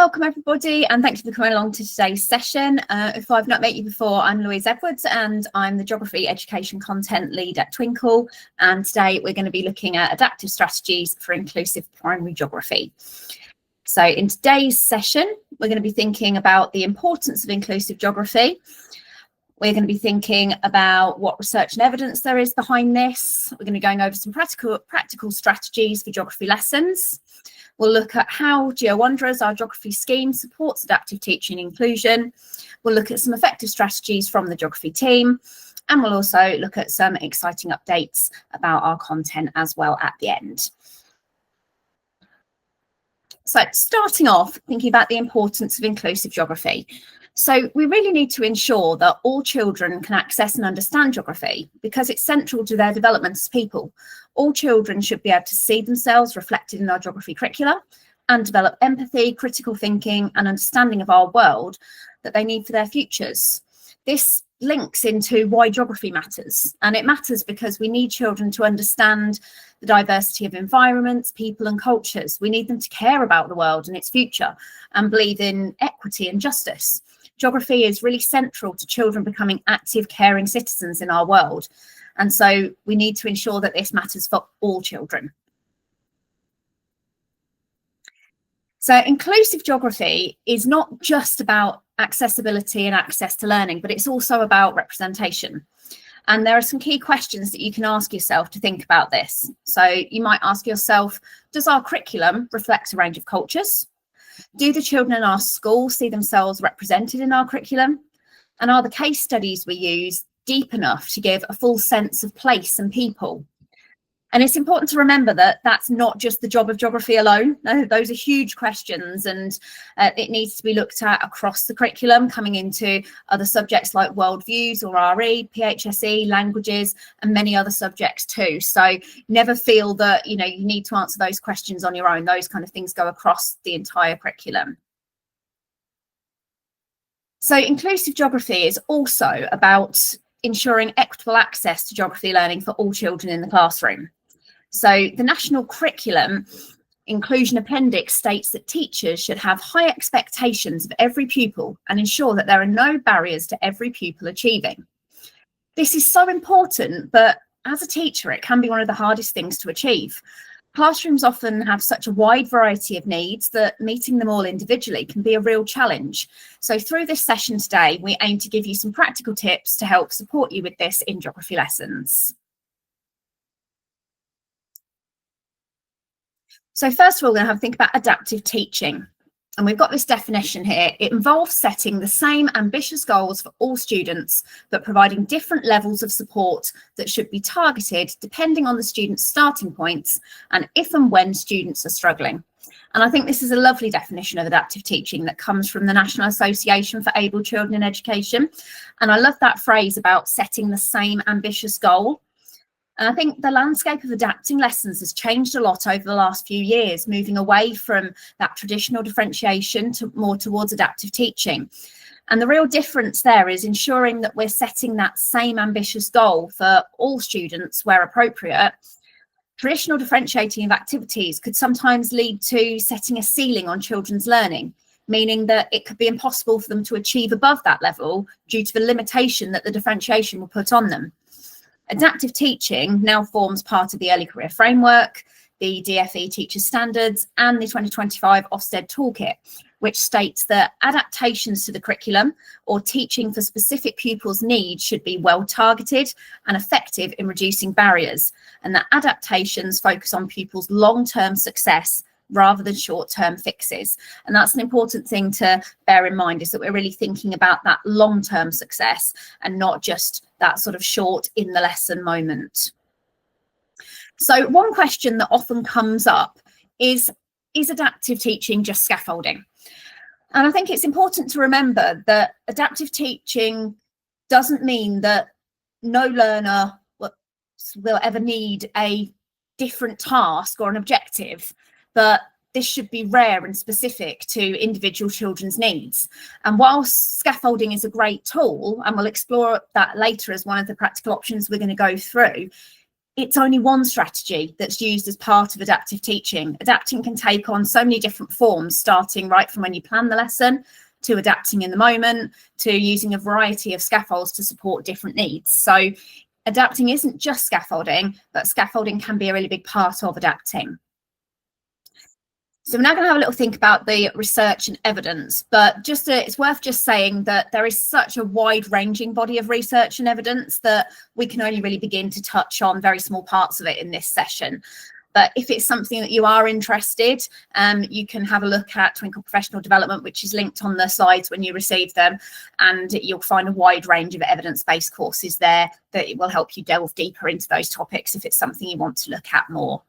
Welcome everybody, and thank you for coming along to today's session. If I've not met you before, I'm Louise Edwards and I'm the Geography Education Content Lead at Twinkl, and today we're going to be looking at adaptive strategies for inclusive primary geography. So in today's session, we're going to be thinking about the importance of inclusive geography. We're going to be thinking about what research and evidence there is behind this. We're going to be going over some practical strategies for geography lessons. We'll look at how GeoWanderers, our geography scheme, supports adaptive teaching and inclusion. We'll look at some effective strategies from the geography team, and we'll also look at some exciting updates about our content as well at the end. So starting off, thinking about the importance of inclusive geography. So we really need to ensure that all children can access and understand geography because it's central to their development as people. All children should be able to see themselves reflected in our geography curricula and develop empathy, critical thinking and understanding of our world that they need for their futures. This links into why geography matters, and it matters because we need children to understand the diversity of environments, people and cultures. We need them to care about the world and its future and believe in equity and justice. Geography is really central to children becoming active, caring citizens in our world. And so we need to ensure that this matters for all children. So inclusive geography is not just about accessibility and access to learning, but it's also about representation. And there are some key questions that you can ask yourself to think about this. So you might ask yourself, does our curriculum reflect a range of cultures? Do the children in our school see themselves represented in our curriculum? And are the case studies we use deep enough to give a full sense of place and people? And it's important to remember that that's not just the job of geography alone. Those are huge questions, and it needs to be looked at across the curriculum, coming into other subjects like worldviews or RE, PHSE, languages, and many other subjects too. So never feel that you need to answer those questions on your own. Those kind of things go across the entire curriculum. So inclusive geography is also about ensuring equitable access to geography learning for all children in the classroom. So the National Curriculum Inclusion Appendix states that teachers should have high expectations of every pupil and ensure that there are no barriers to every pupil achieving. This is so important, but as a teacher, it can be one of the hardest things to achieve. Classrooms often have such a wide variety of needs that meeting them all individually can be a real challenge. So through this session today, we aim to give you some practical tips to help support you with this in geography lessons. So first of all, we're going to have a think about adaptive teaching. And we've got this definition here. It involves setting the same ambitious goals for all students, but providing different levels of support that should be targeted depending on the student's starting points and if and when students are struggling. And I think this is a lovely definition of adaptive teaching that comes from the National Association for Able Children in Education. And I love that phrase about setting the same ambitious goal. And I think the landscape of adapting lessons has changed a lot over the last few years, moving away from that traditional differentiation to more towards adaptive teaching. And the real difference there is ensuring that we're setting that same ambitious goal for all students where appropriate. Traditional differentiating of activities could sometimes lead to setting a ceiling on children's learning, meaning that it could be impossible for them to achieve above that level due to the limitation that the differentiation will put on them. Adaptive teaching now forms part of the Early Career Framework, the DFE Teacher Standards and the 2025 Ofsted Toolkit, which states that adaptations to the curriculum or teaching for specific pupils' needs should be well targeted and effective in reducing barriers, and that adaptations focus on pupils' long-term success rather than short-term fixes. And that's an important thing to bear in mind, is that we're really thinking about that long-term success and not just that sort of short in the lesson moment. So one question that often comes up is adaptive teaching just scaffolding? And I think it's important to remember that adaptive teaching doesn't mean that no learner will ever need a different task or an objective, but this should be rare and specific to individual children's needs. And whilst scaffolding is a great tool, and we'll explore that later as one of the practical options we're going to go through, it's only one strategy that's used as part of adaptive teaching. Adapting can take on so many different forms, starting right from when you plan the lesson, to adapting in the moment, to using a variety of scaffolds to support different needs. So adapting isn't just scaffolding, but scaffolding can be a really big part of adapting. So we're now going to have a little think about the research and evidence, but it's worth just saying that there is such a wide-ranging body of research and evidence that we can only really begin to touch on very small parts of it in this session. But if it's something that you are interested, you can have a look at Twinkl Professional Development, which is linked on the slides when you receive them, and you'll find a wide range of evidence-based courses there that will help you delve deeper into those topics if it's something you want to look at more.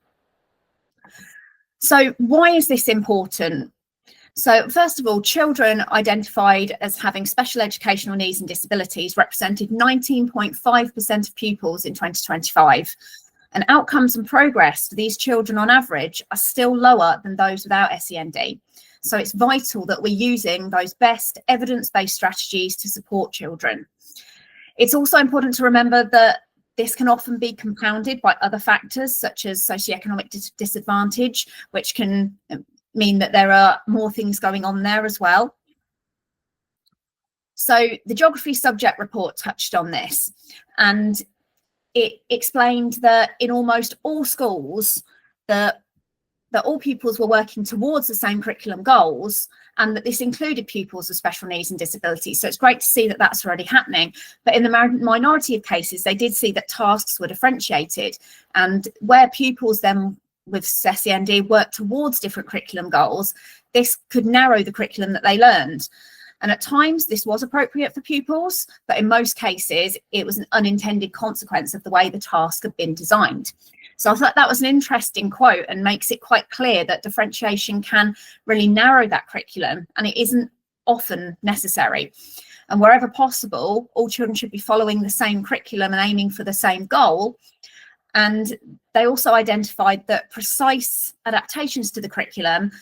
So why is this important? So first of all, children identified as having special educational needs and disabilities represented 19.5% of pupils in 2025. And outcomes and progress for these children on average are still lower than those without SEND. So it's vital that we're using those best evidence-based strategies to support children. It's also important to remember that this can often be compounded by other factors such as socioeconomic disadvantage, which can mean that there are more things going on there as well. So the geography subject report touched on this, and it explained that in almost all schools that all pupils were working towards the same curriculum goals, and that this included pupils with special needs and disabilities. So it's great to see that that's already happening. But in the minority of cases, they did see that tasks were differentiated, and where pupils then with SEND worked towards different curriculum goals, this could narrow the curriculum that they learned. And at times this was appropriate for pupils, but in most cases it was an unintended consequence of the way the task had been designed. So I thought that was an interesting quote and makes it quite clear that differentiation can really narrow that curriculum, and it isn't often necessary. And wherever possible, all children should be following the same curriculum and aiming for the same goal. And they also identified that precise adaptations to the curriculum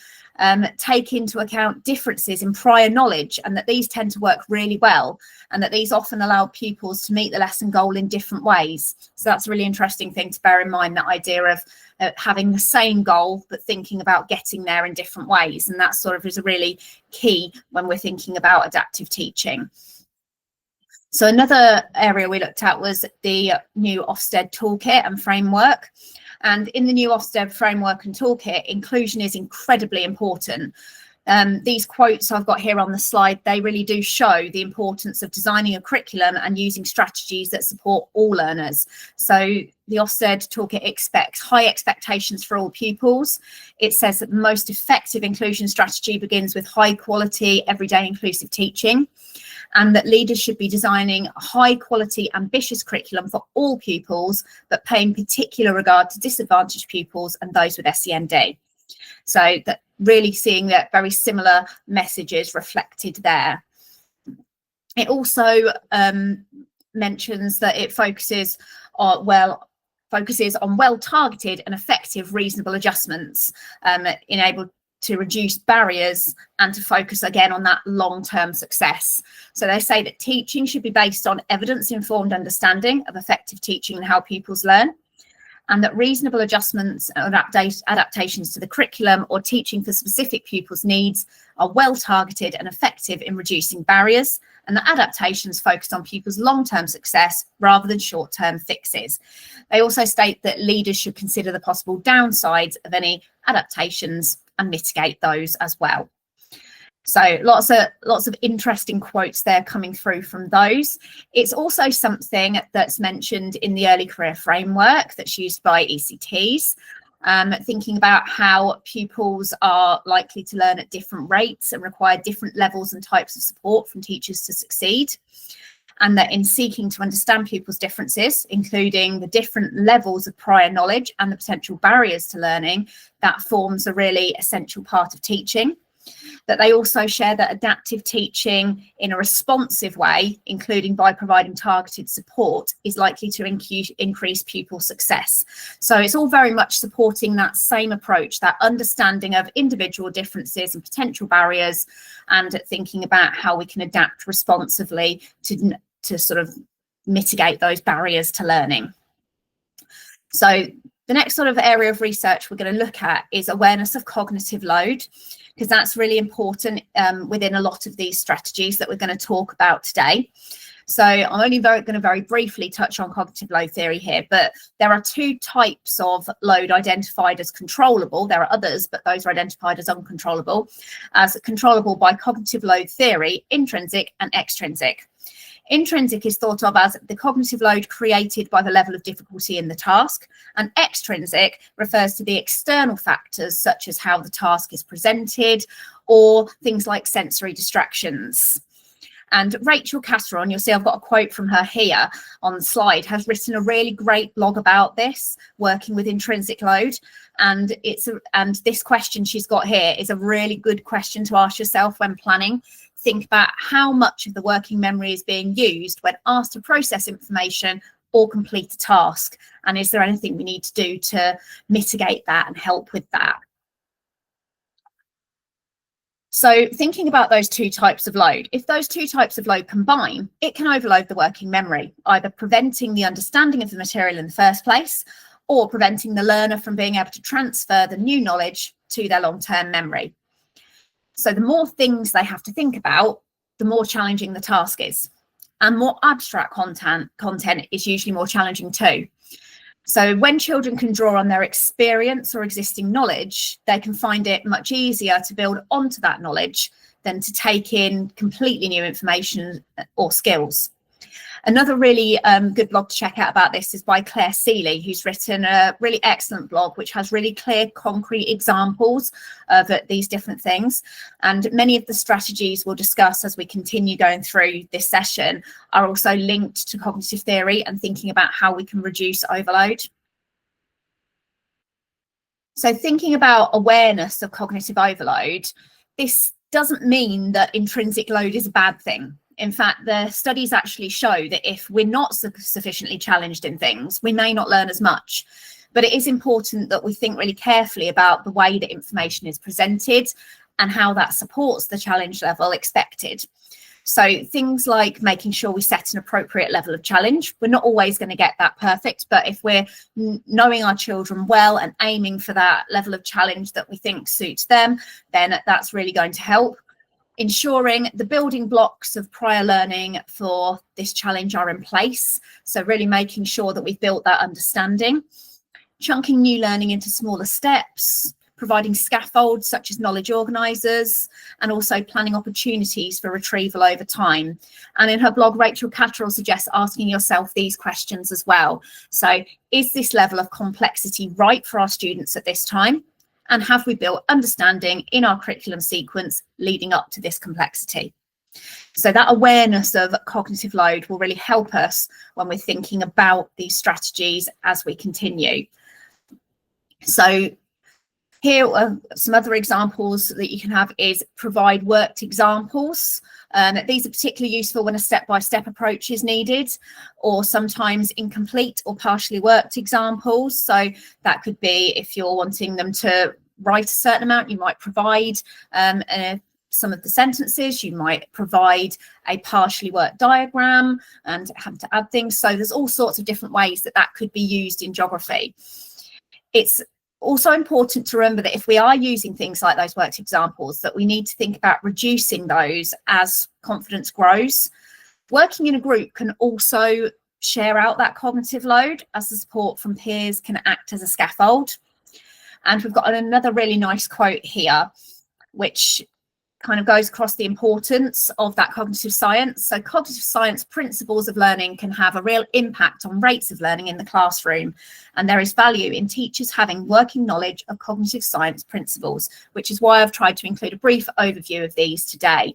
take into account differences in prior knowledge, and that these tend to work really well, and that these often allow pupils to meet the lesson goal in different ways. So that's a really interesting thing to bear in mind, that idea of having the same goal but thinking about getting there in different ways, and that sort of is a really key when we're thinking about adaptive teaching. So another area we looked at was the new Ofsted toolkit and framework. And in the new Ofsted framework and toolkit, inclusion is incredibly important. These quotes I've got here on the slide, they really do show the importance of designing a curriculum and using strategies that support all learners. So the Ofsted toolkit expects high expectations for all pupils. It says that the most effective inclusion strategy begins with high quality, everyday inclusive teaching, and that leaders should be designing a high quality, ambitious curriculum for all pupils, but paying particular regard to disadvantaged pupils and those with SEND. So that really seeing that very similar messages reflected there. It also mentions that it focuses on well-targeted and effective reasonable adjustments, enabled to reduce barriers and to focus again on that long-term success. So they say that teaching should be based on evidence-informed understanding of effective teaching and how pupils learn, and that reasonable adjustments and adaptations to the curriculum or teaching for specific pupils' needs are well targeted and effective in reducing barriers, and that adaptations focus on pupils' long-term success rather than short-term fixes. They also state that leaders should consider the possible downsides of any adaptations and mitigate those as well. So lots of interesting quotes there coming through from those. It's also something that's mentioned in the early career framework that's used by ECTs, thinking about how pupils are likely to learn at different rates and require different levels and types of support from teachers to succeed. And that in seeking to understand pupils' differences, including the different levels of prior knowledge and the potential barriers to learning, that forms a really essential part of teaching. That they also share that adaptive teaching in a responsive way, including by providing targeted support, is likely to increase pupil success. So it's all very much supporting that same approach, that understanding of individual differences and potential barriers, and thinking about how we can adapt responsively to sort of mitigate those barriers to learning. So the next sort of area of research we're going to look at is awareness of cognitive load, because that's really important within a lot of these strategies that we're going to talk about today. So I'm only going to very briefly touch on cognitive load theory here, but there are two types of load identified as controllable. There are others, but those are identified as uncontrollable, as controllable by cognitive load theory: intrinsic and extrinsic. Intrinsic is thought of as the cognitive load created by the level of difficulty in the task, and extrinsic refers to the external factors such as how the task is presented or things like sensory distractions. And Rachel Catteron, you'll see I've got a quote from her here on the slide, has written a really great blog about this, working with intrinsic load. And this question she's got here is a really good question to ask yourself when planning. Think about how much of the working memory is being used when asked to process information or complete a task. And is there anything we need to do to mitigate that and help with that? So thinking about those two types of load, if those two types of load combine, it can overload the working memory, either preventing the understanding of the material in the first place or preventing the learner from being able to transfer the new knowledge to their long-term memory. So the more things they have to think about, the more challenging the task is. And more abstract content is usually more challenging too. So when children can draw on their experience or existing knowledge, they can find it much easier to build onto that knowledge than to take in completely new information or skills. Another really good blog to check out about this is by Claire Seeley, who's written a really excellent blog which has really clear, concrete examples of these different things. And many of the strategies we'll discuss as we continue going through this session are also linked to cognitive theory and thinking about how we can reduce overload. So thinking about awareness of cognitive overload, this doesn't mean that intrinsic load is a bad thing. In fact, the studies actually show that if we're not sufficiently challenged in things, we may not learn as much. But it is important that we think really carefully about the way that information is presented and how that supports the challenge level expected. So things like making sure we set an appropriate level of challenge. We're not always going to get that perfect, but if we're knowing our children well and aiming for that level of challenge that we think suits them, then that's really going to help. Ensuring the building blocks of prior learning for this challenge are in place. So really making sure that we've built that understanding. Chunking new learning into smaller steps, providing scaffolds such as knowledge organisers, and also planning opportunities for retrieval over time. And in her blog, Rachel Catteron suggests asking yourself these questions as well. So is this level of complexity right for our students at this time? And have we built understanding in our curriculum sequence leading up to this complexity? So that awareness of cognitive load will really help us when we're thinking about these strategies as we continue. So here are some other examples that you can have is provide worked examples. These are particularly useful when a step-by-step approach is needed, or sometimes incomplete or partially worked examples. So that could be if you're wanting them to write a certain amount, you might provide some of the sentences, you might provide a partially worked diagram and have to add things. So there's all sorts of different ways that that could be used in geography. It's also important to remember that if we are using things like those worked examples, that we need to think about reducing those as confidence grows. Working in a group can also share out that cognitive load, as the support from peers can act as a scaffold. And we've got another really nice quote here, which kind of goes across the importance of that cognitive science. So cognitive science principles of learning can have a real impact on rates of learning in the classroom. And there is value in teachers having working knowledge of cognitive science principles, which is why I've tried to include a brief overview of these today.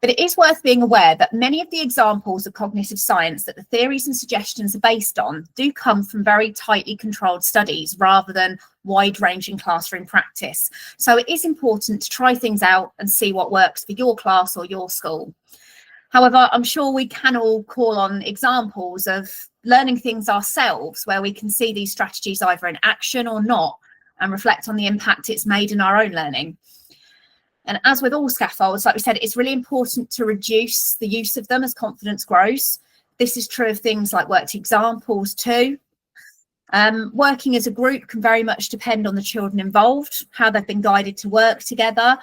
But it is worth being aware that many of the examples of cognitive science that the theories and suggestions are based on do come from very tightly controlled studies rather than wide-ranging classroom practice. So it is important to try things out and see what works for your class or your school. However, I'm sure we can all call on examples of learning things ourselves where we can see these strategies either in action or not and reflect on the impact it's made in our own learning. And as with all scaffolds, like we said, it's really important to reduce the use of them as confidence grows. This is true of things like worked examples too. Working as a group can very much depend on the children involved, how they've been guided to work together,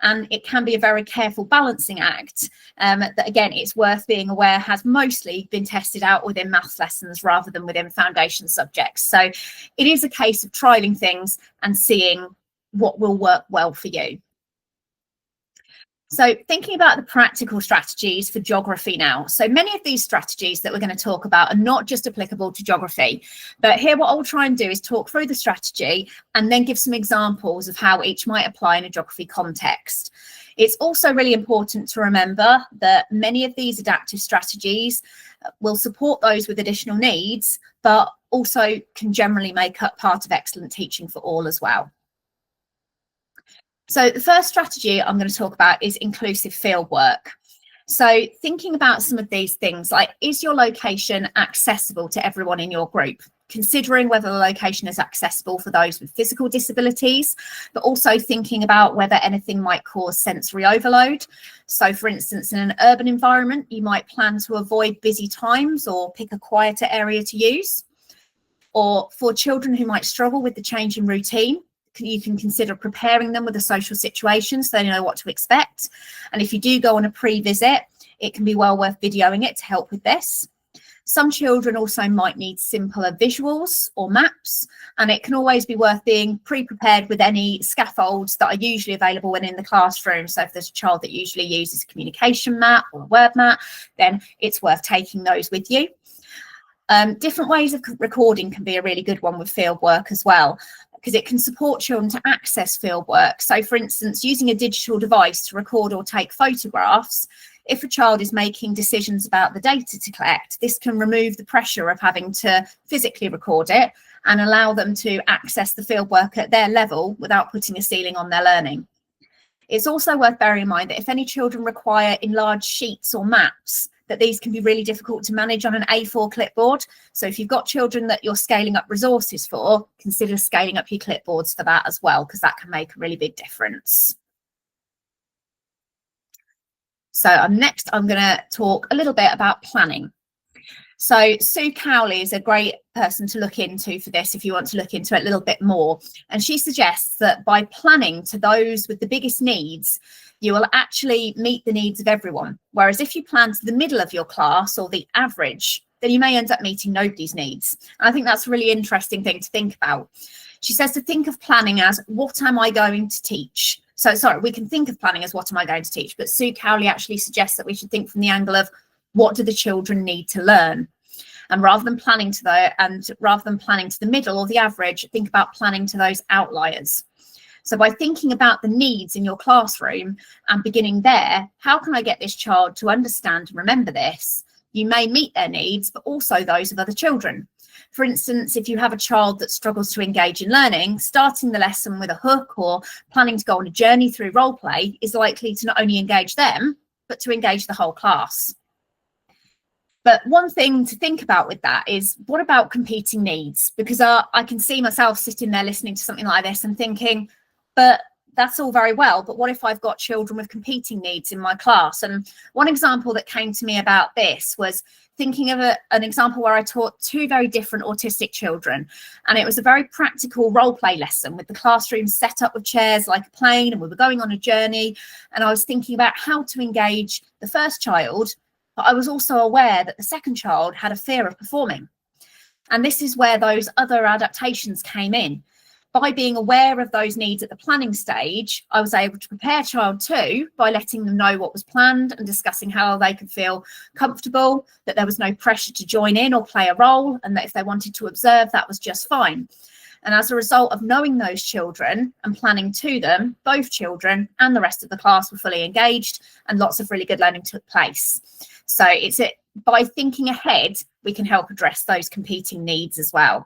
and it can be a very careful balancing act that, again, it's worth being aware has mostly been tested out within maths lessons rather than within foundation subjects. So it is a case of trialing things and seeing what will work well for you. So thinking about the practical strategies for geography now. So many of these strategies that we're going to talk about are not just applicable to geography, but here what I'll try and do is talk through the strategy and then give some examples of how each might apply in a geography context. It's also really important to remember that many of these adaptive strategies will support those with additional needs, but also can generally make up part of excellent teaching for all as well. So the first strategy I'm going to talk about is inclusive fieldwork. So thinking about some of these things, like, is your location accessible to everyone in your group? Considering whether the location is accessible for those with physical disabilities, but also thinking about whether anything might cause sensory overload. So for instance, in an urban environment, you might plan to avoid busy times or pick a quieter area to use. Or for children who might struggle with the change in routine, you can consider preparing them with a social situation so they know what to expect. And if you do go on a pre-visit, it can be well worth videoing it to help with this. Some children also might need simpler visuals or maps, and it can always be worth being pre-prepared with any scaffolds that are usually available when in the classroom. So if there's a child that usually uses a communication map or a word map, then it's worth taking those with you. Different ways of recording can be a really good one with field work as well, because it can support children to access field work. So for instance, using a digital device to record or take photographs, if a child is making decisions about the data to collect, this can remove the pressure of having to physically record it and allow them to access the field work at their level without putting a ceiling on their learning. It's also worth bearing in mind that if any children require enlarged sheets or maps, that these can be really difficult to manage on an A4 clipboard. So if you've got children that you're scaling up resources for, consider scaling up your clipboards for that as well, because that can make a really big difference. So next, I'm going to talk a little bit about planning. So Sue Cowley is a great person to look into for this if you want to look into it a little bit more. And she suggests that by planning to those with the biggest needs, you will actually meet the needs of everyone. Whereas if you plan to the middle of your class or the average, then you may end up meeting nobody's needs. And I think that's a really interesting thing to think about. She says to think of planning as, what am I going to teach? So sorry, we can think of planning as what am I going to teach, but Sue Cowley actually suggests that we should think from the angle of what do the children need to learn? And rather than planning to the middle or the average, think about planning to those outliers. So by thinking about the needs in your classroom and beginning there, how can I get this child to understand and remember this? You may meet their needs, but also those of other children. For instance, if you have a child that struggles to engage in learning, starting the lesson with a hook or planning to go on a journey through role play is likely to not only engage them, but to engage the whole class. But one thing to think about with that is, what about competing needs? Because I can see myself sitting there listening to something like this and thinking, but that's all very well, but what if I've got children with competing needs in my class? And one example that came to me about this was thinking of an example where I taught two very different autistic children. And it was a very practical role play lesson with the classroom set up with chairs like a plane, and we were going on a journey. And I was thinking about how to engage the first child, but I was also aware that the second child had a fear of performing. And this is where those other adaptations came in. By being aware of those needs at the planning stage, I was able to prepare child two by letting them know what was planned and discussing how they could feel comfortable, that there was no pressure to join in or play a role, and that if they wanted to observe, that was just fine. And as a result of knowing those children and planning to them, both children and the rest of the class were fully engaged, and lots of really good learning took place. So by thinking ahead, we can help address those competing needs as well.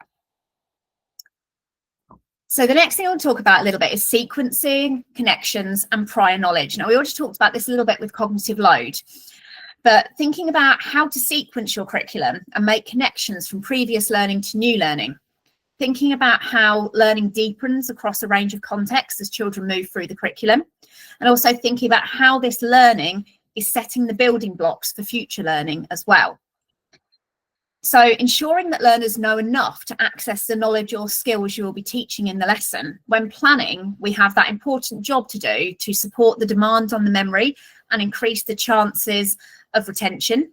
So the next thing I want to talk about a little bit is sequencing, connections, and prior knowledge. Now, we already talked about this a little bit with cognitive load, but thinking about how to sequence your curriculum and make connections from previous learning to new learning. Thinking about how learning deepens across a range of contexts as children move through the curriculum, and also thinking about how this learning is setting the building blocks for future learning as well. So ensuring that learners know enough to access the knowledge or skills you will be teaching in the lesson. When planning, we have that important job to do to support the demand on the memory and increase the chances of retention.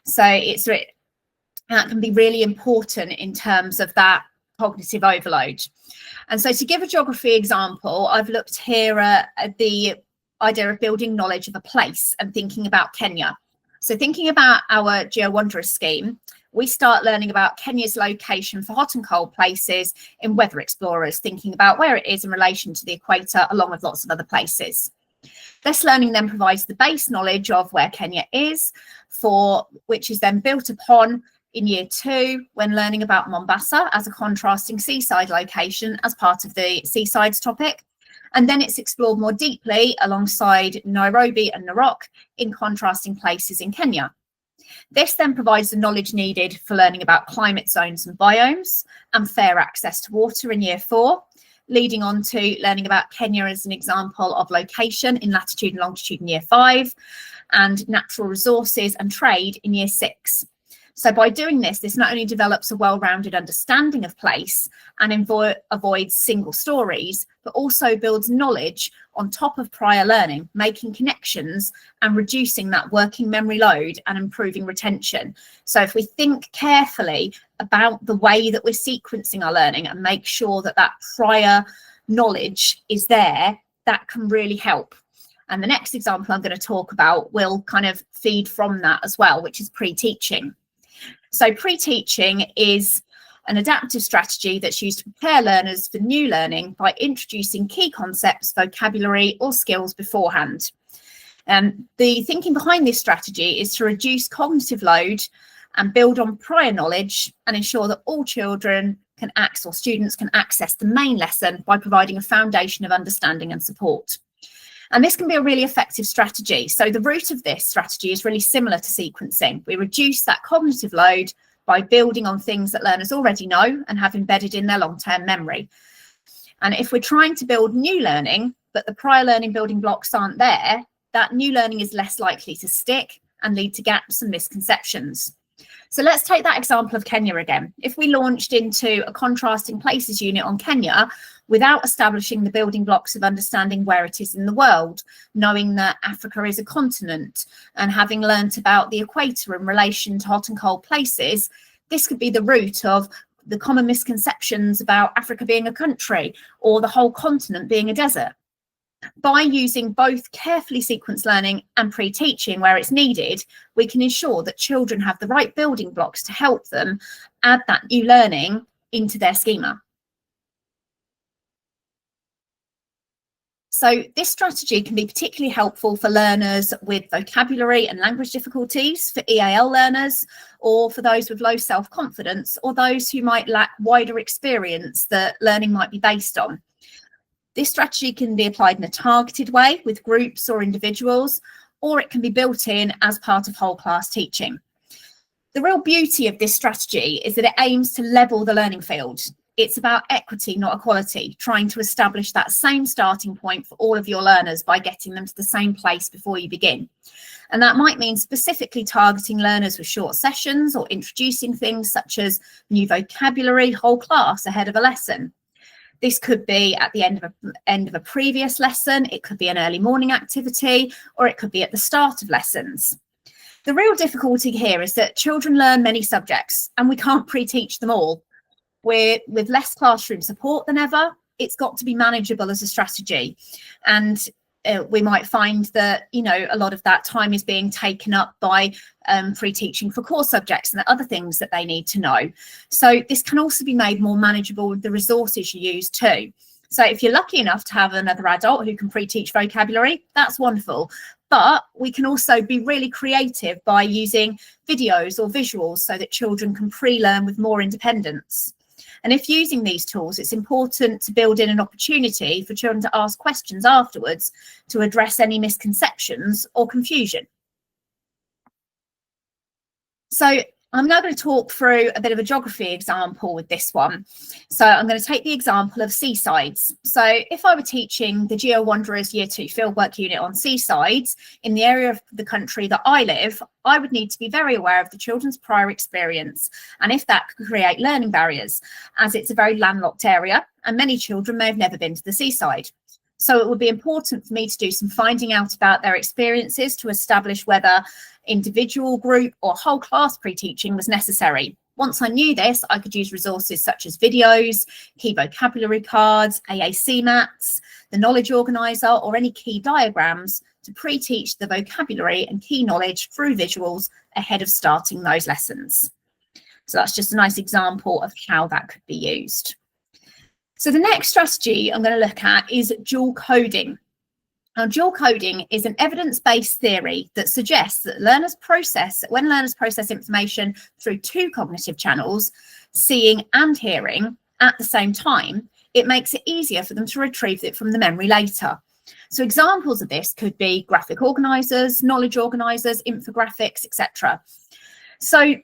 So that can be really important in terms of that cognitive overload. And so to give a geography example, I've looked here at the idea of building knowledge of a place and thinking about Kenya. So thinking about our Geo Wanderers scheme, we start learning about Kenya's location for hot and cold places in Weather Explorers, thinking about where it is in relation to the equator, along with lots of other places. This learning then provides the base knowledge of where Kenya is, which is then built upon in year 2 when learning about Mombasa as a contrasting seaside location as part of the seasides topic. And then it's explored more deeply alongside Nairobi and Narok in contrasting places in Kenya. This then provides the knowledge needed for learning about climate zones and biomes and fair access to water in year 4, leading on to learning about Kenya as an example of location in latitude and longitude in year 5, and natural resources and trade in year 6. So by doing this, this not only develops a well-rounded understanding of place and avoids single stories, but also builds knowledge on top of prior learning, making connections and reducing that working memory load and improving retention. So if we think carefully about the way that we're sequencing our learning and make sure that that prior knowledge is there, that can really help. And the next example I'm going to talk about will kind of feed from that as well, which is pre-teaching. So pre-teaching is an adaptive strategy that's used to prepare learners for new learning by introducing key concepts, vocabulary, or skills beforehand. The thinking behind this strategy is to reduce cognitive load and build on prior knowledge and ensure that all children can access, or students can access, the main lesson by providing a foundation of understanding and support. And this can be a really effective strategy. So the root of this strategy is really similar to sequencing. We reduce that cognitive load by building on things that learners already know and have embedded in their long-term memory. And if we're trying to build new learning, but the prior learning building blocks aren't there, that new learning is less likely to stick and lead to gaps and misconceptions. So let's take that example of Kenya again. If we launched into a contrasting places unit on Kenya without establishing the building blocks of understanding where it is in the world, knowing that Africa is a continent, and having learnt about the equator in relation to hot and cold places, this could be the root of the common misconceptions about Africa being a country or the whole continent being a desert. By using both carefully sequenced learning and pre-teaching where it's needed, we can ensure that children have the right building blocks to help them add that new learning into their schema. So this strategy can be particularly helpful for learners with vocabulary and language difficulties, for EAL learners, or for those with low self-confidence, or those who might lack wider experience that learning might be based on. This strategy can be applied in a targeted way with groups or individuals, or it can be built in as part of whole class teaching. The real beauty of this strategy is that it aims to level the learning field. It's about equity, not equality, trying to establish that same starting point for all of your learners by getting them to the same place before you begin. And that might mean specifically targeting learners with short sessions or introducing things such as new vocabulary whole class ahead of a lesson. This could be at the end of a previous lesson, it could be an early morning activity, or it could be at the start of lessons. The real difficulty here is that children learn many subjects and we can't pre-teach them all. With less classroom support than ever, it's got to be manageable as a strategy. And we might find that, a lot of that time is being taken up by pre-teaching for core subjects and other things that they need to know. So this can also be made more manageable with the resources you use too. So if you're lucky enough to have another adult who can pre-teach vocabulary, that's wonderful. But we can also be really creative by using videos or visuals so that children can pre-learn with more independence. And if using these tools, it's important to build in an opportunity for children to ask questions afterwards to address any misconceptions or confusion. So I'm now going to talk through a bit of a geography example with this one. So I'm going to take the example of seasides. So if I were teaching the Geo Wanderers Year 2 fieldwork unit on seasides in the area of the country that I live, I would need to be very aware of the children's prior experience and if that could create learning barriers, as it's a very landlocked area and many children may have never been to the seaside. So it would be important for me to do some finding out about their experiences to establish whether individual, group or whole class pre-teaching was necessary. Once I knew this, I could use resources such as videos, key vocabulary cards, AAC mats, the knowledge organizer or any key diagrams to pre-teach the vocabulary and key knowledge through visuals ahead of starting those lessons. So that's just a nice example of how that could be used. So the next strategy I'm going to look at is dual coding. Now, dual coding is an evidence-based theory that suggests that when learners process information through two cognitive channels, seeing and hearing, at the same time, it makes it easier for them to retrieve it from the memory later. So examples of this could be graphic organisers, knowledge organisers, infographics, etc. So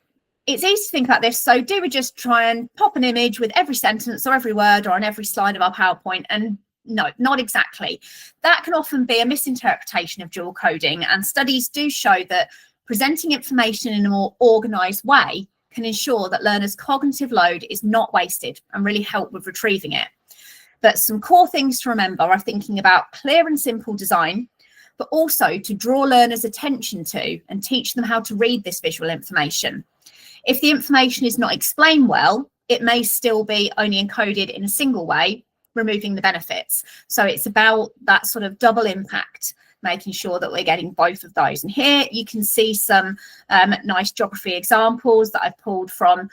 it's easy to think about this. So do we just try and pop an image with every sentence or every word or on every slide of our PowerPoint? And no, not exactly. That can often be a misinterpretation of dual coding, and studies do show that presenting information in a more organised way can ensure that learners' cognitive load is not wasted and really help with retrieving it. But some core things to remember are thinking about clear and simple design, but also to draw learners' attention to and teach them how to read this visual information. If the information is not explained well, it may still be only encoded in a single way, removing the benefits. So it's about that sort of double impact, making sure that we're getting both of those. And here you can see some nice geography examples that I've pulled from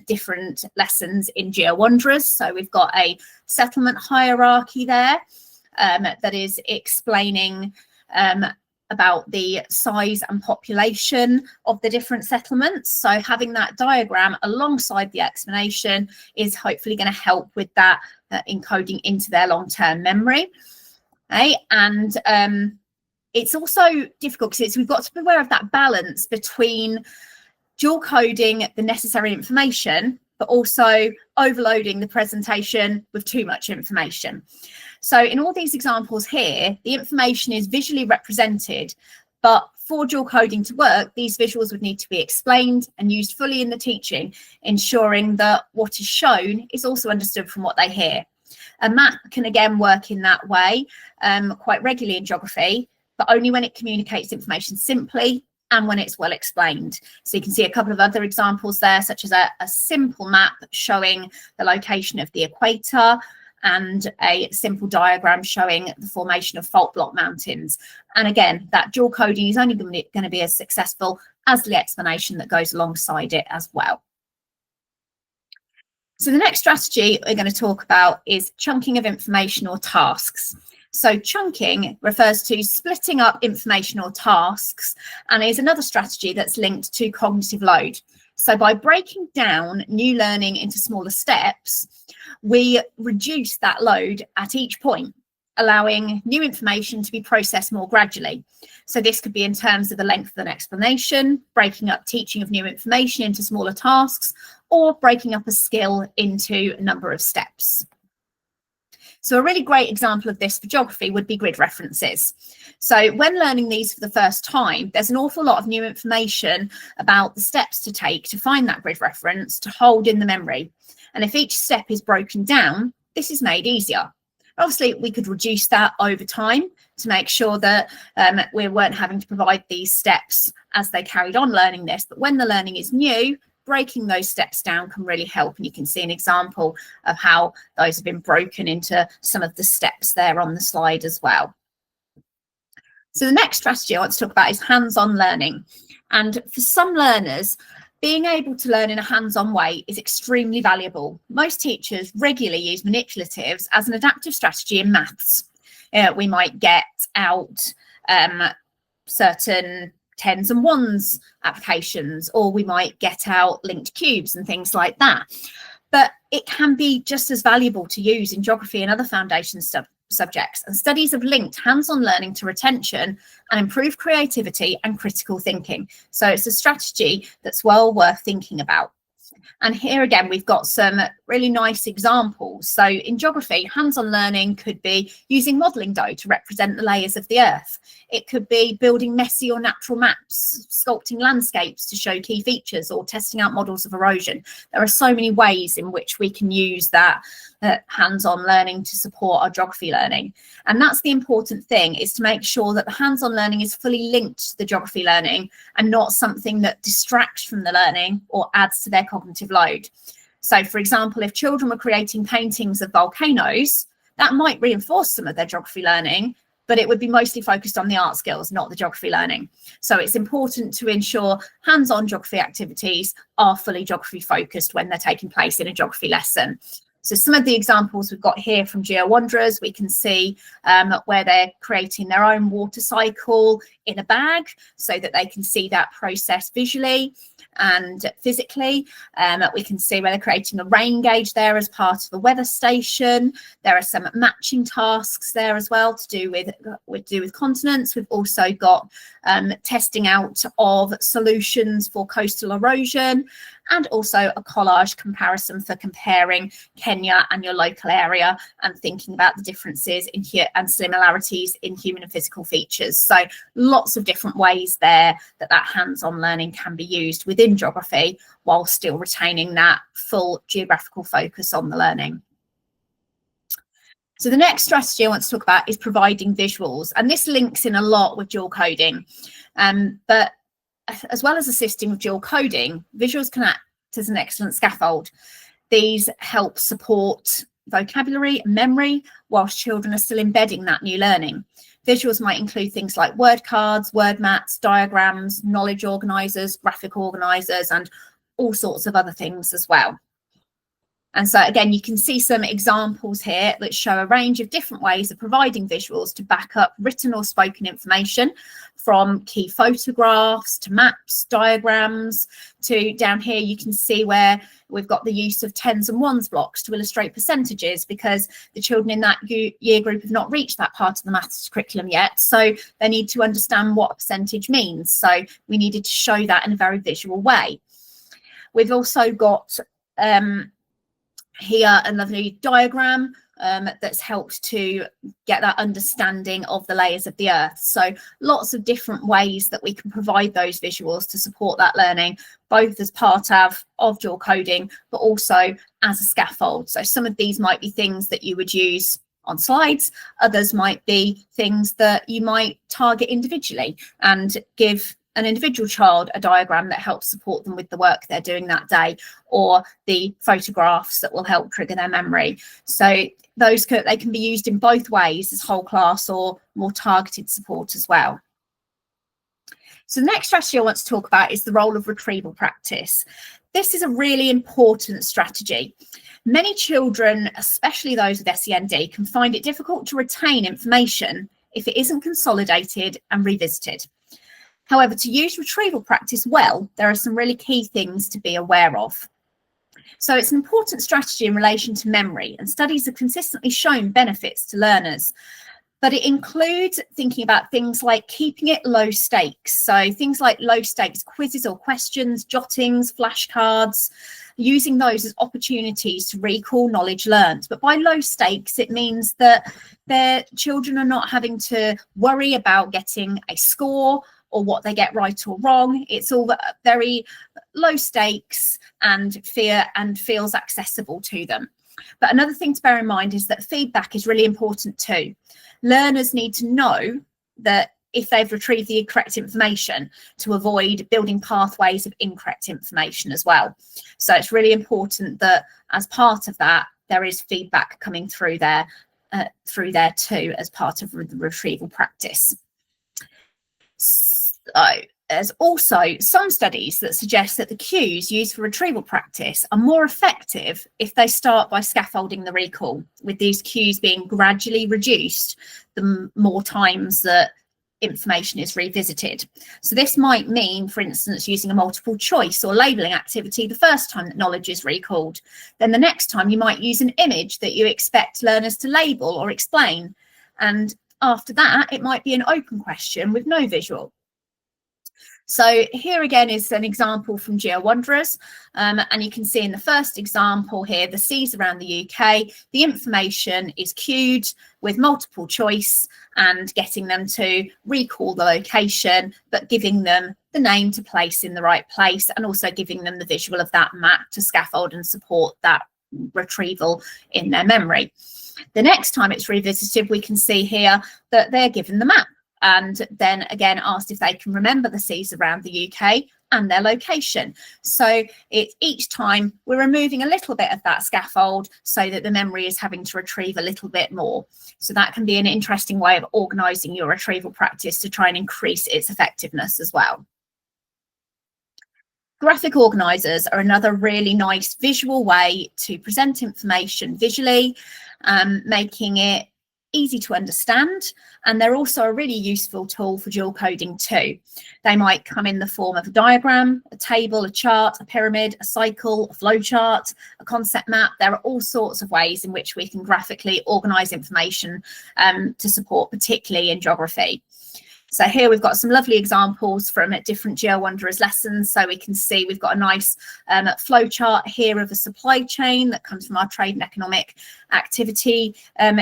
different lessons in Geo Wanderers. So we've got a settlement hierarchy there that is explaining about the size and population of the different settlements. So having that diagram alongside the explanation is hopefully going to help with that encoding into their long-term memory. Okay? And it's also difficult because we've got to be aware of that balance between dual coding the necessary information, but also overloading the presentation with too much information. So in all these examples here, the information is visually represented, but for dual coding to work, these visuals would need to be explained and used fully in the teaching, ensuring that what is shown is also understood from what they hear. A map can again work in that way quite regularly in geography, but only when it communicates information simply and when it's well explained. So you can see a couple of other examples there, such as a simple map showing the location of the equator and a simple diagram showing the formation of fault block mountains. And again, that dual coding is only going to be as successful as the explanation that goes alongside it as well. So the next strategy we're going to talk about is chunking of information or tasks. So chunking refers to splitting up information or tasks and is another strategy that's linked to cognitive load. So by breaking down new learning into smaller steps, we reduce that load at each point, allowing new information to be processed more gradually. So this could be in terms of the length of an explanation, breaking up teaching of new information into smaller tasks, or breaking up a skill into a number of steps. So a really great example of this for geography would be grid references. So when learning these for the first time, there's an awful lot of new information about the steps to take to find that grid reference to hold in the memory. And if each step is broken down, this is made easier. Obviously, we could reduce that over time to make sure that we weren't having to provide these steps as they carried on learning this. But when the learning is new, breaking those steps down can really help. And you can see an example of how those have been broken into some of the steps there on the slide as well. So the next strategy I want to talk about is hands-on learning. And for some learners, being able to learn in a hands-on way is extremely valuable. Most teachers regularly use manipulatives as an adaptive strategy in maths. We might get out certain tens and ones applications, or we might get out linked cubes and things like that. But it can be just as valuable to use in geography and other foundation subjects, and studies have linked hands-on learning to retention and improved creativity and critical thinking. So it's a strategy that's well worth thinking about. And here again, we've got some really nice examples. So in geography, hands-on learning could be using modelling dough to represent the layers of the earth. It could be building messy or natural maps, sculpting landscapes to show key features, or testing out models of erosion. There are so many ways in which we can use that hands-on learning to support our geography learning. And that's the important thing, is to make sure that the hands-on learning is fully linked to the geography learning and not something that distracts from the learning or adds to their cognitive load. So for example, if children were creating paintings of volcanoes, that might reinforce some of their geography learning, but it would be mostly focused on the art skills, not the geography learning. So it's important to ensure hands-on geography activities are fully geography focused when they're taking place in a geography lesson. So some of the examples we've got here from Geo Wanderers, we can see where they're creating their own water cycle in a bag so that they can see that process visually and physically. We can see where they're creating a rain gauge there as part of a weather station. There are some matching tasks there as well to do with continents. We've also got testing out of solutions for coastal erosion, and also a collage comparison for comparing Kenya and your local area and thinking about the differences in here and similarities in human and physical features. So lots of different ways there that hands-on learning can be used within geography while still retaining that full geographical focus on the learning. So the next strategy I want to talk about is providing visuals, and this links in a lot with dual coding, but as well as assisting with dual coding, visuals can act as an excellent scaffold. These help support vocabulary and memory whilst children are still embedding that new learning. Visuals might include things like word cards, word mats, diagrams, knowledge organisers, graphic organisers, and all sorts of other things as well. And so again, you can see some examples here that show a range of different ways of providing visuals to back up written or spoken information, from key photographs to maps, diagrams, to down here you can see where we've got the use of tens and ones blocks to illustrate percentages, because the children in that year group have not reached that part of the maths curriculum yet, so they need to understand what a percentage means. So we needed to show that in a very visual way. We've also got here a lovely diagram that's helped to get that understanding of the layers of the earth. So lots of different ways that we can provide those visuals to support that learning, both as part of dual coding, but also as a scaffold. So some of these might be things that you would use on slides, others might be things that you might target individually and give an individual child a diagram that helps support them with the work they're doing that day, or the photographs that will help trigger their memory. So they can be used in both ways, as whole class or more targeted support as well. So the next strategy I want to talk about is the role of retrieval practice. This is a really important strategy. Many children, especially those with SEND, can find it difficult to retain information if it isn't consolidated and revisited. However, to use retrieval practice well, there are some really key things to be aware of. So it's an important strategy in relation to memory, and studies have consistently shown benefits to learners. But it includes thinking about things like keeping it low stakes. So things like low stakes quizzes or questions, jottings, flashcards, using those as opportunities to recall knowledge learned. But by low stakes, it means that their children are not having to worry about getting a score or what they get right or wrong. It's all very low stakes and feels accessible to them. But another thing to bear in mind is that feedback is really important too. Learners need to know that if they've retrieved the correct information, to avoid building pathways of incorrect information as well. So it's really important that as part of that, there is feedback coming through there too, as part of the retrieval practice. So there's also some studies that suggest that the cues used for retrieval practice are more effective if they start by scaffolding the recall, with these cues being gradually reduced the more times that information is revisited. So this might mean, for instance, using a multiple choice or labelling activity the first time that knowledge is recalled. Then the next time you might use an image that you expect learners to label or explain. And after that, it might be an open question with no visual. So here again is an example from Geo Wanderers, and you can see in the first example here, the seas around the UK, the information is cued with multiple choice and getting them to recall the location, but giving them the name to place in the right place, and also giving them the visual of that map to scaffold and support that retrieval in their memory. The next time it's revisited, we can see here that they're given the map, and then again asked if they can remember the seas around the UK and their location. So it's each time we're removing a little bit of that scaffold so that the memory is having to retrieve a little bit more. So that can be an interesting way of organising your retrieval practice to try and increase its effectiveness as well. Graphic organisers are another really nice visual way to present information visually, making it easy to understand, and they're also a really useful tool for dual coding too. They might come in the form of a diagram, a table, a chart, a pyramid, a cycle, a flow chart, a concept map. There are all sorts of ways in which we can graphically organise information to support, particularly in geography. So here we've got some lovely examples from different Geo Wanderers lessons. So we can see we've got a nice flow chart here of a supply chain that comes from our trade and economic activity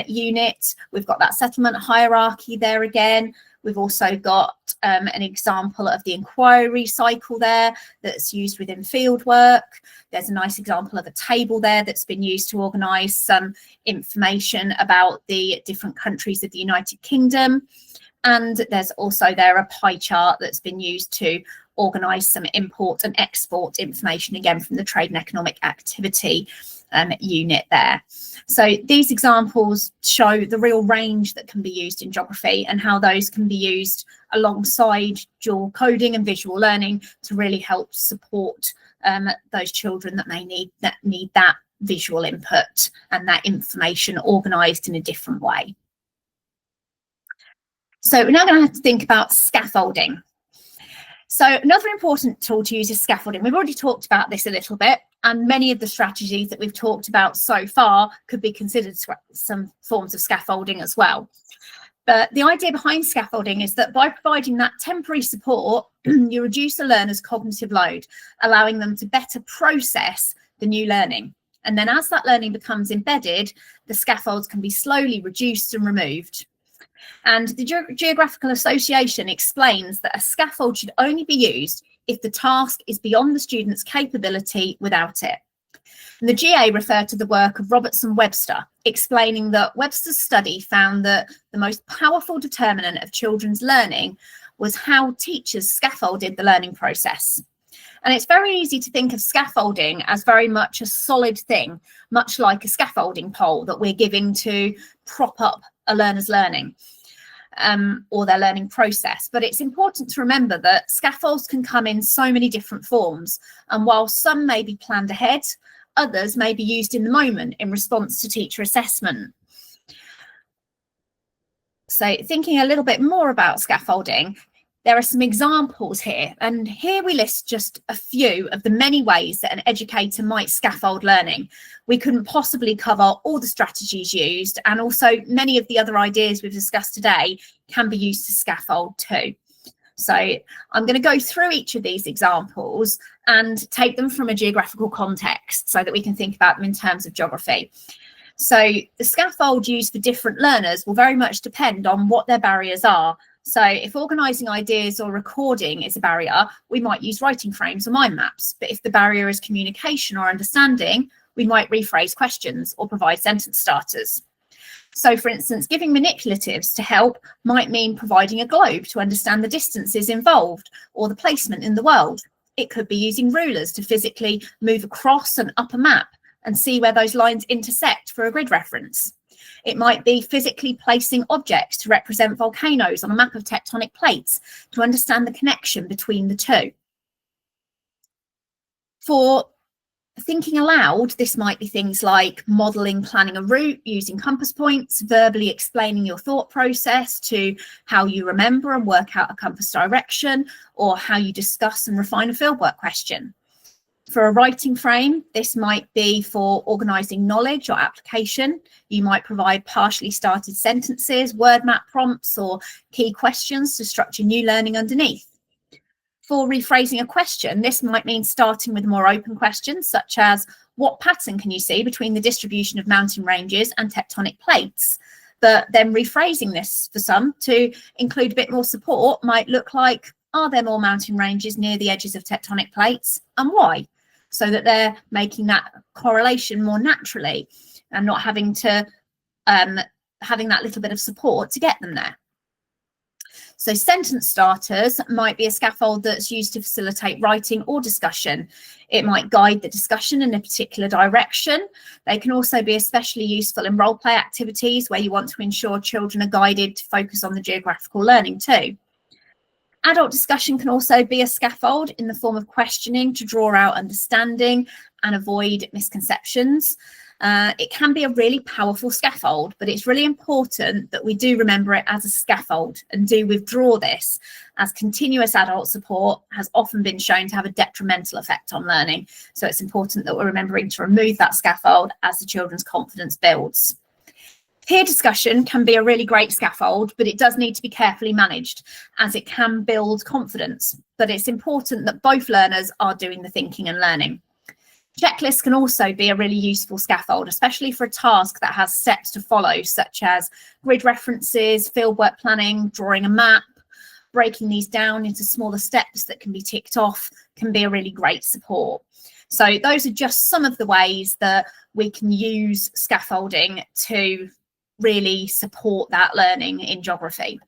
unit. We've got that settlement hierarchy there again. We've also got an example of the inquiry cycle there that's used within fieldwork. There's a nice example of a table there that's been used to organise some information about the different countries of the United Kingdom. And there's also there a pie chart that's been used to organise some import and export information, again from the trade and economic activity unit there. So these examples show the real range that can be used in geography and how those can be used alongside dual coding and visual learning to really help support those children that may need that visual input and that information organised in a different way. So we're now going to have to think about scaffolding. So another important tool to use is scaffolding. We've already talked about this a little bit, and many of the strategies that we've talked about so far could be considered some forms of scaffolding as well. But the idea behind scaffolding is that by providing that temporary support, you reduce a learner's cognitive load, allowing them to better process the new learning. And then as that learning becomes embedded, the scaffolds can be slowly reduced and removed. And the Geographical Association explains that a scaffold should only be used if the task is beyond the student's capability without it. And the GA referred to the work of Robertson Webster, explaining that Webster's study found that the most powerful determinant of children's learning was how teachers scaffolded the learning process. And it's very easy to think of scaffolding as very much a solid thing, much like a scaffolding pole that we're giving to prop up a learner's learning or their learning process. But it's important to remember that scaffolds can come in so many different forms. And while some may be planned ahead, others may be used in the moment in response to teacher assessment. So thinking a little bit more about scaffolding, there are some examples here, and here we list just a few of the many ways that an educator might scaffold learning. We couldn't possibly cover all the strategies used, and also many of the other ideas we've discussed today can be used to scaffold too. So I'm going to go through each of these examples and take them from a geographical context so that we can think about them in terms of geography. So the scaffold used for different learners will very much depend on what their barriers are. So if organising ideas or recording is a barrier, we might use writing frames or mind maps. But if the barrier is communication or understanding, we might rephrase questions or provide sentence starters. So for instance, giving manipulatives to help might mean providing a globe to understand the distances involved or the placement in the world. It could be using rulers to physically move across and up a map and see where those lines intersect for a grid reference. It might be physically placing objects to represent volcanoes on a map of tectonic plates to understand the connection between the two. For Thinking aloud, this might be things like modelling, planning a route using compass points, verbally explaining your thought process to how you remember and work out a compass direction, or how you discuss and refine a fieldwork question. For a writing frame, this might be for organising knowledge or application. You might provide partially started sentences, word map prompts, or key questions to structure new learning underneath. For rephrasing a question, this might mean starting with more open questions, such as, what pattern can you see between the distribution of mountain ranges and tectonic plates? But then rephrasing this for some to include a bit more support might look like, are there more mountain ranges near the edges of tectonic plates, and why? So that they're making that correlation more naturally and not having to having that little bit of support to get them there. So sentence starters might be a scaffold that's used to facilitate writing or discussion. It might guide the discussion in a particular direction. They can also be especially useful in role play activities where you want to ensure children are guided to focus on the geographical learning too. Adult discussion can also be a scaffold in the form of questioning to draw out understanding and avoid misconceptions. It can be a really powerful scaffold, but it's really important that we do remember it as a scaffold and do withdraw this, as continuous adult support has often been shown to have a detrimental effect on learning. So it's important that we're remembering to remove that scaffold as the children's confidence builds. Peer discussion can be a really great scaffold, but it does need to be carefully managed as it can build confidence. But it's important that both learners are doing the thinking and learning. Checklists can also be a really useful scaffold, especially for a task that has steps to follow, such as grid references, fieldwork planning, drawing a map. Breaking these down into smaller steps that can be ticked off can be a really great support. So those are just some of the ways that we can use scaffolding to really support that learning in geography.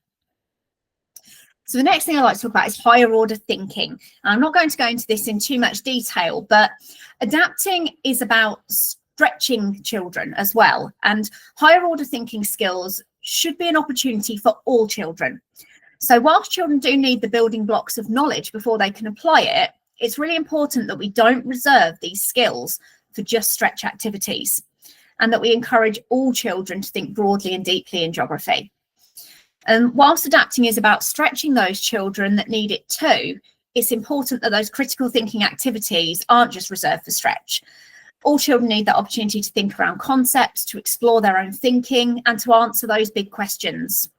So the next thing I'd like to talk about is higher order thinking. And I'm not going to go into this in too much detail, but adapting is about stretching children as well. And higher order thinking skills should be an opportunity for all children. So whilst children do need the building blocks of knowledge before they can apply it, it's really important that we don't reserve these skills for just stretch activities, and that we encourage all children to think broadly and deeply in geography. And whilst adapting is about stretching those children that need it too, it's important that those critical thinking activities aren't just reserved for stretch. All children need that opportunity to think around concepts, to explore their own thinking, and to answer those big questions.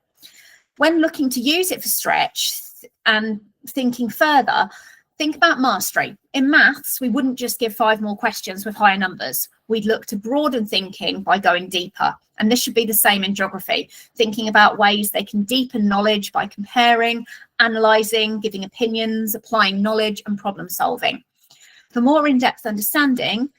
When looking to use it for stretch and thinking further, think about mastery. In maths, we wouldn't just give 5 more questions with higher numbers. We'd look to broaden thinking by going deeper. And this should be the same in geography, thinking about ways they can deepen knowledge by comparing, analysing, giving opinions, applying knowledge and problem solving. For more in-depth understanding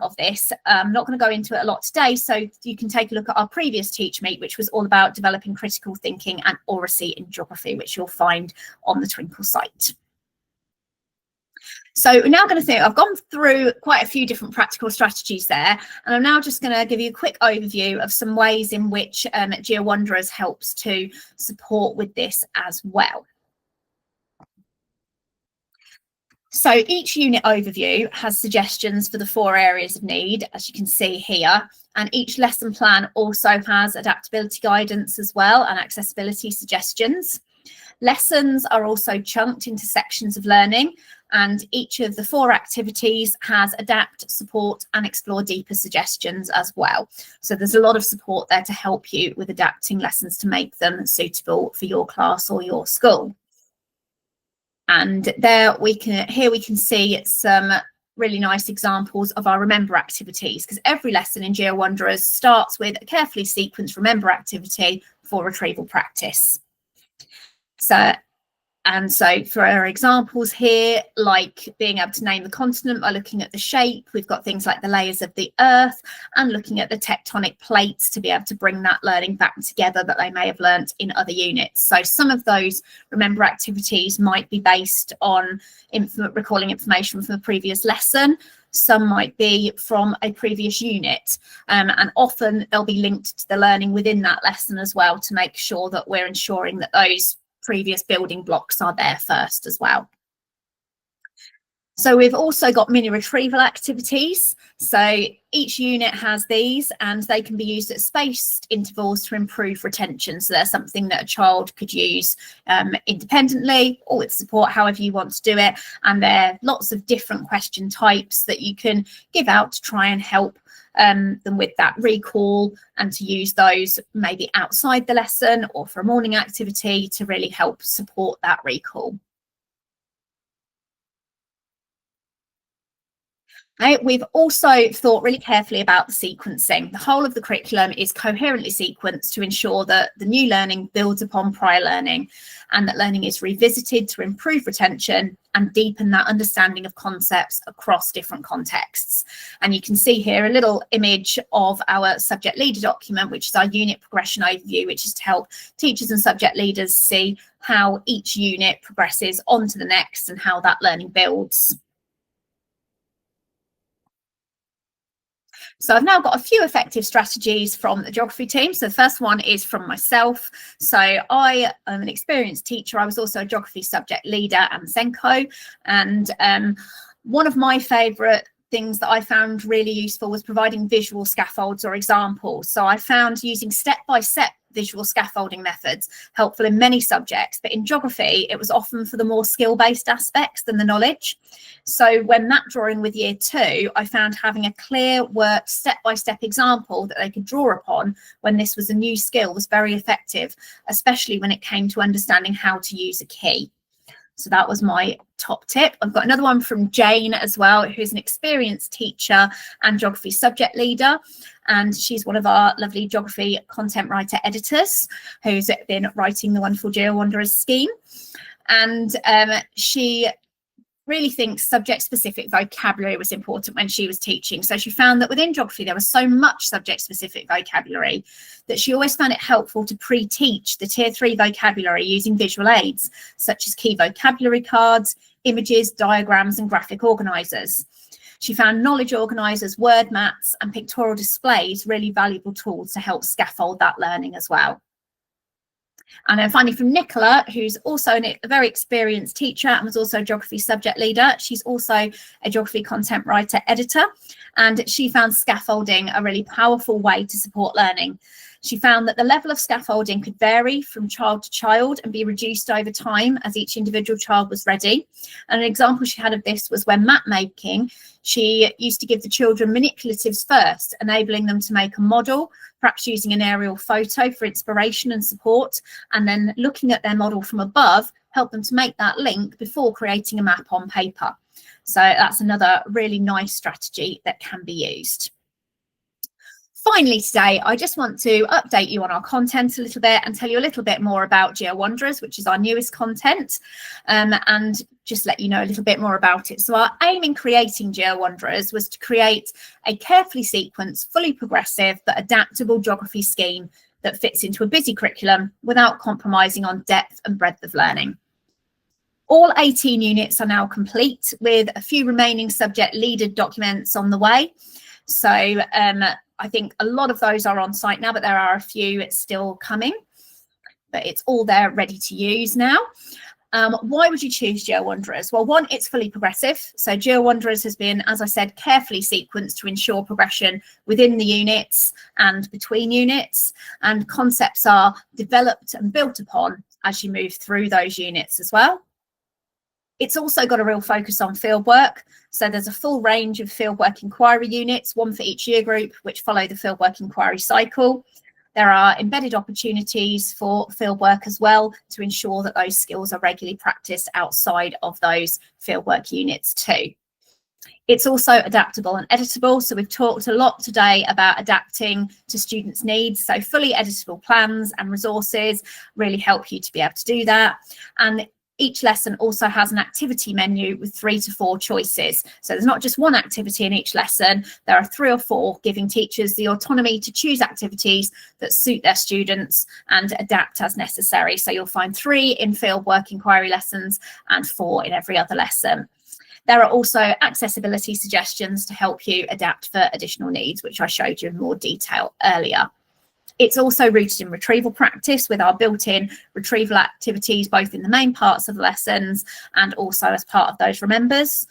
of this, I'm not going to go into it a lot today, so you can take a look at our previous TeachMeet, which was all about developing critical thinking and oracy in geography, which you'll find on the Twinkl site. So we're now going to think, I've gone through quite a few different practical strategies there, and I'm now just going to give you a quick overview of some ways in which GeoWanderers helps to support with this as well. So each unit overview has suggestions for the 4 areas of need, as you can see here, and each lesson plan also has adaptability guidance as well and accessibility suggestions. Lessons are also chunked into sections of learning, and each of the 4 activities has adapt, support and explore deeper suggestions as well. So there's a lot of support there to help you with adapting lessons to make them suitable for your class or your school. And here we can see some really nice examples of our remember activities, because every lesson in GeoWanderers starts with a carefully sequenced remember activity for retrieval practice. So for our examples here, like being able to name the continent by looking at the shape, we've got things like the layers of the earth and looking at the tectonic plates to be able to bring that learning back together that they may have learnt in other units. So some of those remember activities might be based on recalling information from a previous lesson. Some might be from a previous unit, and often they'll be linked to the learning within that lesson as well, to make sure that we're ensuring that those previous building blocks are there first as well. So we've also got mini retrieval activities. So each unit has these and they can be used at spaced intervals to improve retention. So there's something that a child could use independently or with support, however you want to do it. And there are lots of different question types that you can give out to try and help them with that recall, and to use those maybe outside the lesson or for a morning activity to really help support that recall. We've also thought really carefully about the sequencing. The whole of the curriculum is coherently sequenced to ensure that the new learning builds upon prior learning, and that learning is revisited to improve retention and deepen that understanding of concepts across different contexts. And you can see here a little image of our subject leader document, which is our unit progression overview, which is to help teachers and subject leaders see how each unit progresses on to the next and how that learning builds. So I've now got a few effective strategies from the geography team. So the first one is from myself. So I am an experienced teacher. I was also a geography subject leader and Senko. And one of my favourite things that I found really useful was providing visual scaffolds or examples. So I found using step-by-step visual scaffolding methods helpful in many subjects, but in geography it was often for the more skill-based aspects than the knowledge. So when map drawing with year 2, I found having a clear worked step-by-step example that they could draw upon when this was a new skill was very effective, especially when it came to understanding how to use a key. So that was my top tip. I've got another one from Jane as well, who's an experienced teacher and geography subject leader. And she's one of our lovely geography content writer editors who's been writing the wonderful Geo Wanderers scheme. And she really thinks subject-specific vocabulary was important when she was teaching. So she found that within geography there was so much subject-specific vocabulary that she always found it helpful to pre-teach the Tier 3 vocabulary using visual aids, such as key vocabulary cards, images, diagrams, and graphic organisers. She found knowledge organisers, word mats, and pictorial displays really valuable tools to help scaffold that learning as well. And then finally from Nicola, who's also a very experienced teacher and was also a geography subject leader. She's also a geography content writer editor, and she found scaffolding a really powerful way to support learning. She found that the level of scaffolding could vary from child to child and be reduced over time as each individual child was ready. And an example she had of this was when map making, she used to give the children manipulatives first, enabling them to make a model, perhaps using an aerial photo for inspiration and support, and then looking at their model from above, help them to make that link before creating a map on paper. So that's another really nice strategy that can be used. Finally today, I just want to update you on our content a little bit and tell you a little bit more about Geo Wanderers, which is our newest content, and just let you know a little bit more about it. So our aim in creating Geo Wanderers was to create a carefully sequenced, fully progressive but adaptable geography scheme that fits into a busy curriculum without compromising on depth and breadth of learning. All 18 units are now complete, with a few remaining subject leader documents on the way. So I think a lot of those are on site now, but there are a few still coming. But it's all there ready to use now. Why would you choose Geo Wanderers? Well, one, it's fully progressive. So Geo Wanderers has been, as I said, carefully sequenced to ensure progression within the units and between units. And concepts are developed and built upon as you move through those units as well. It's also got a real focus on fieldwork. So there's a full range of fieldwork inquiry units, one for each year group, which follow the fieldwork inquiry cycle. There are embedded opportunities for fieldwork as well to ensure that those skills are regularly practiced outside of those fieldwork units too. It's also adaptable and editable. So we've talked a lot today about adapting to students' needs. So fully editable plans and resources really help you to be able to do that. And each lesson also has an activity menu with 3 to 4 choices. So there's not just one activity in each lesson, there are 3 or 4, giving teachers the autonomy to choose activities that suit their students and adapt as necessary. So you'll find 3 in fieldwork inquiry lessons and 4 in every other lesson. There are also accessibility suggestions to help you adapt for additional needs, which I showed you in more detail earlier. It's also rooted in retrieval practice with our built-in retrieval activities, both in the main parts of the lessons and also as part of those remembers.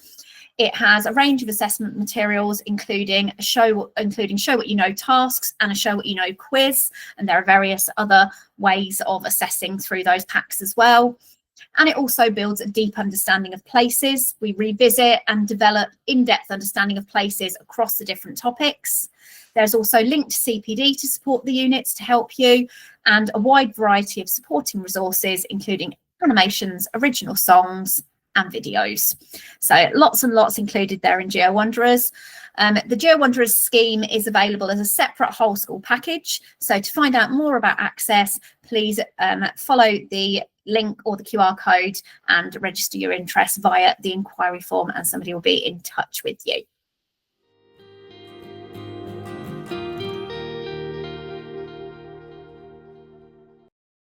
It has a range of assessment materials, including Show What You Know tasks and a Show What You Know quiz. And there are various other ways of assessing through those packs as well. And it also builds a deep understanding of places. We revisit and develop in-depth understanding of places across the different topics. There's also linked CPD to support the units to help you, and a wide variety of supporting resources, including animations, original songs, and videos. So lots and lots included there in Geo Wanderers. The Geo Wanderers scheme is available as a separate whole school package. So to find out more about access, please follow the link or the QR code and register your interest via the inquiry form, and somebody will be in touch with you.